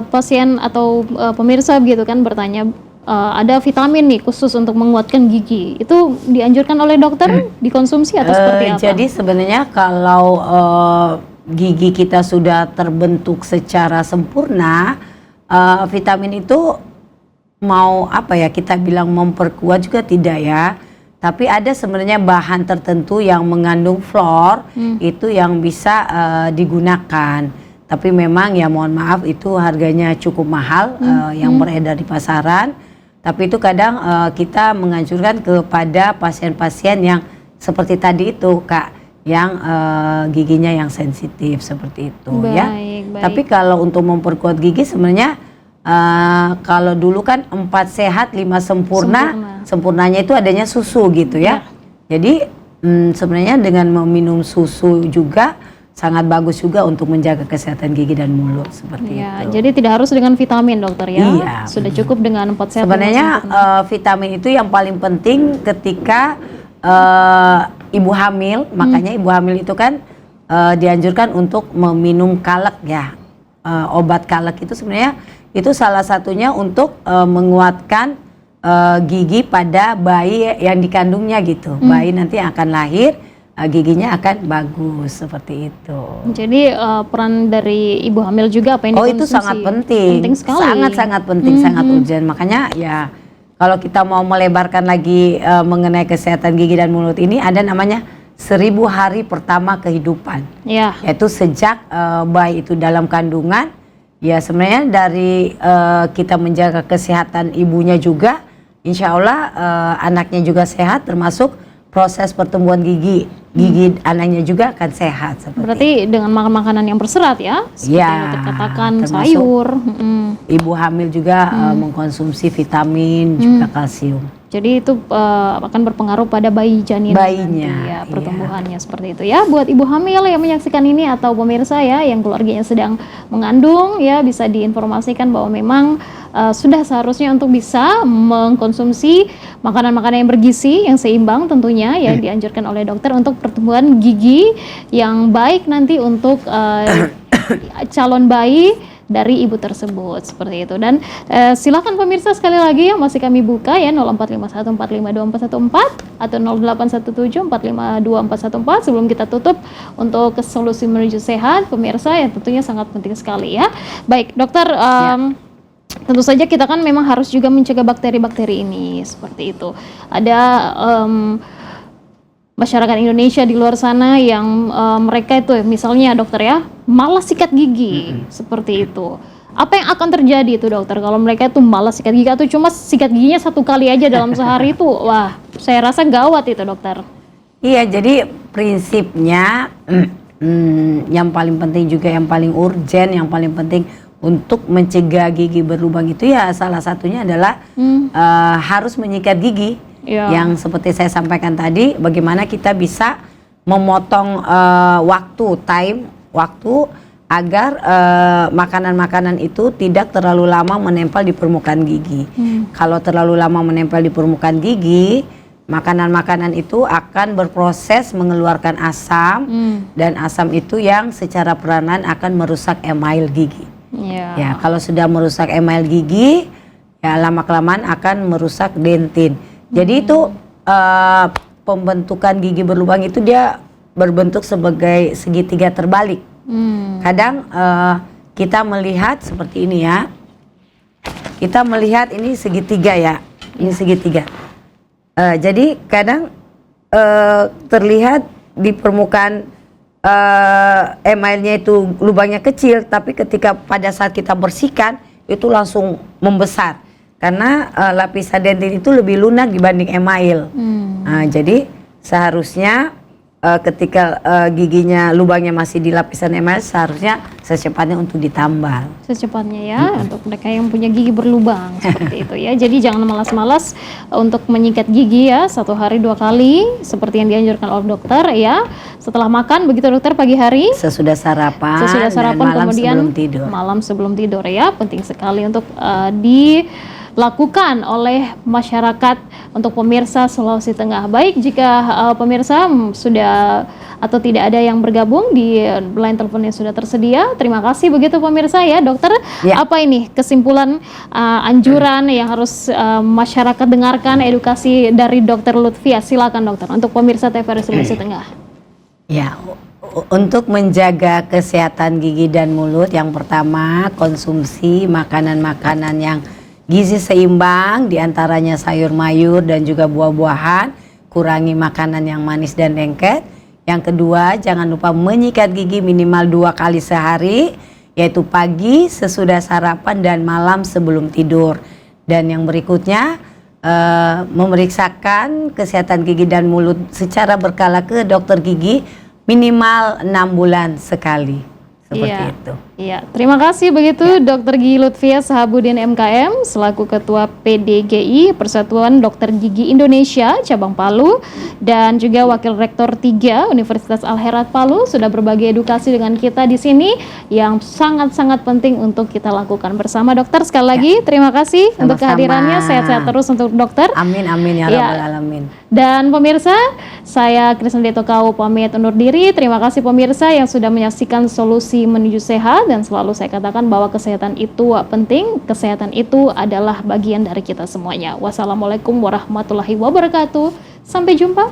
pasien atau pemirsa begitu kan bertanya ada vitamin nih khusus untuk menguatkan gigi, itu dianjurkan oleh dokter dikonsumsi atau seperti apa? Jadi sebenarnya kalau gigi kita sudah terbentuk secara sempurna, vitamin itu mau apa ya kita bilang memperkuat juga tidak ya. Tapi ada sebenarnya bahan tertentu yang mengandung fluor itu yang bisa digunakan. Tapi memang ya mohon maaf itu harganya cukup mahal yang beredar di pasaran. Tapi itu kadang kita menganjurkan kepada pasien-pasien yang seperti tadi itu Kak, yang giginya yang sensitif seperti itu ya. Baik. Tapi kalau untuk memperkuat gigi sebenarnya kalau dulu kan 4 sehat 5 sempurna. Sempurnanya itu adanya susu gitu ya. Jadi sebenarnya dengan meminum susu juga sangat bagus juga untuk menjaga kesehatan gigi dan mulut seperti itu. Jadi tidak harus dengan vitamin dokter ya. Iya, sudah cukup dengan 4 sehat. Sebenarnya vitamin itu yang paling penting ketika ibu hamil. Makanya ibu hamil itu kan dianjurkan untuk meminum kalek ya. Obat kalek itu sebenarnya itu salah satunya untuk menguatkan gigi pada bayi yang dikandungnya gitu. Bayi nanti akan lahir giginya akan bagus seperti itu. Jadi peran dari ibu hamil juga apa yang dikonsumsi? Itu sangat penting. Penting sekali. Sangat penting, sangat urgent. Makanya ya kalau kita mau melebarkan lagi mengenai kesehatan gigi dan mulut ini, ada namanya 1000 hari pertama kehidupan. Ya. Yaitu sejak bayi itu dalam kandungan, ya sebenarnya dari kita menjaga kesehatan ibunya juga, insya Allah anaknya juga sehat, termasuk proses pertumbuhan gigi anaknya juga akan sehat. Berarti dengan makan makanan yang berserat ya, seperti yang dikatakan sayur. Ibu hamil juga mengkonsumsi vitamin juga kalsium. Jadi itu akan berpengaruh pada bayinya nanti ya, pertumbuhannya seperti itu ya. Buat ibu hamil yang menyaksikan ini atau pemirsa ya yang keluarganya sedang mengandung ya, bisa diinformasikan bahwa memang sudah seharusnya untuk bisa mengkonsumsi makanan-makanan yang bergizi, yang seimbang tentunya yang dianjurkan oleh dokter untuk pertumbuhan gigi yang baik nanti untuk calon bayi dari ibu tersebut seperti itu. Dan silakan pemirsa sekali lagi yang masih kami buka ya 0451452414 atau 0817452414 sebelum kita tutup untuk solusi menuju sehat pemirsa yang tentunya sangat penting sekali ya. Baik dokter, tentu saja kita kan memang harus juga mencegah bakteri-bakteri ini seperti itu. Ada masyarakat Indonesia di luar sana yang mereka itu misalnya dokter ya malas sikat gigi seperti itu. Apa yang akan terjadi itu dokter kalau mereka itu malas sikat gigi atau cuma sikat giginya 1 kali aja dalam sehari itu? Wah, saya rasa gawat itu dokter. Iya, jadi prinsipnya yang paling penting juga, yang paling urgent, yang paling penting untuk mencegah gigi berlubang itu ya salah satunya adalah harus menyikat gigi. Yang seperti saya sampaikan tadi, bagaimana kita bisa memotong waktu agar makanan-makanan itu tidak terlalu lama menempel di permukaan gigi. Kalau terlalu lama menempel di permukaan gigi, makanan-makanan itu akan berproses mengeluarkan asam, dan asam itu yang secara peranan akan merusak email gigi. Ya, kalau sudah merusak email gigi, ya lama-kelamaan akan merusak dentin. Jadi itu pembentukan gigi berlubang itu dia berbentuk sebagai segitiga terbalik. Kadang kita melihat seperti ini ya. Kita melihat ini segitiga ya. Ini segitiga. Jadi kadang terlihat di permukaan emailnya itu lubangnya kecil, tapi ketika pada saat kita bersihkan itu langsung membesar. Karena lapisan dentin itu lebih lunak dibanding email. Jadi seharusnya ketika giginya lubangnya masih di lapisan email, seharusnya secepatnya untuk ditambal. Secepatnya ya, untuk mereka yang punya gigi berlubang seperti itu ya. Jadi jangan malas-malas untuk menyikat gigi ya, 1 hari 2 kali seperti yang dianjurkan oleh dokter ya. Setelah makan begitu dokter, pagi hari. Sesudah sarapan dan malam kemudian sebelum tidur. Malam sebelum tidur ya, penting sekali untuk dilakukan oleh masyarakat untuk pemirsa Sulawesi Tengah. Baik, jika pemirsa sudah atau tidak ada yang bergabung di line telepon yang sudah tersedia, terima kasih begitu pemirsa ya. Dokter, apa ini kesimpulan anjuran yang harus masyarakat dengarkan, edukasi dari Dokter Lutfia? Silakan dokter untuk pemirsa TVRI Sulawesi Tengah. Ya, untuk menjaga kesehatan gigi dan mulut, yang pertama konsumsi makanan-makanan yang gizi seimbang, diantaranya sayur mayur dan juga buah-buahan. Kurangi makanan yang manis dan lengket. Yang kedua, jangan lupa menyikat gigi minimal 2 kali sehari, yaitu pagi sesudah sarapan dan malam sebelum tidur. Dan yang berikutnya, memeriksakan kesehatan gigi dan mulut secara berkala ke dokter gigi minimal 6 bulan sekali. Seperti itu. Iya, terima kasih begitu Dr. Gigi Lutfia Sahabudin MKM selaku Ketua PDGI Persatuan Dokter Gigi Indonesia Cabang Palu dan juga Wakil Rektor 3 Universitas Al-Herat Palu sudah berbagi edukasi dengan kita di sini yang sangat-sangat penting untuk kita lakukan bersama. Dokter, sekali lagi terima kasih untuk kehadirannya. Sehat-sehat terus untuk dokter. Amin amin ya rabbal alamin. Dan pemirsa, saya Krisna Deto Kau pamit undur diri. Terima kasih pemirsa yang sudah menyaksikan Solusi Menuju Sehat, dan selalu saya katakan bahwa kesehatan itu penting, kesehatan itu adalah bagian dari kita semuanya. Wassalamualaikum warahmatullahi wabarakatuh. Sampai jumpa.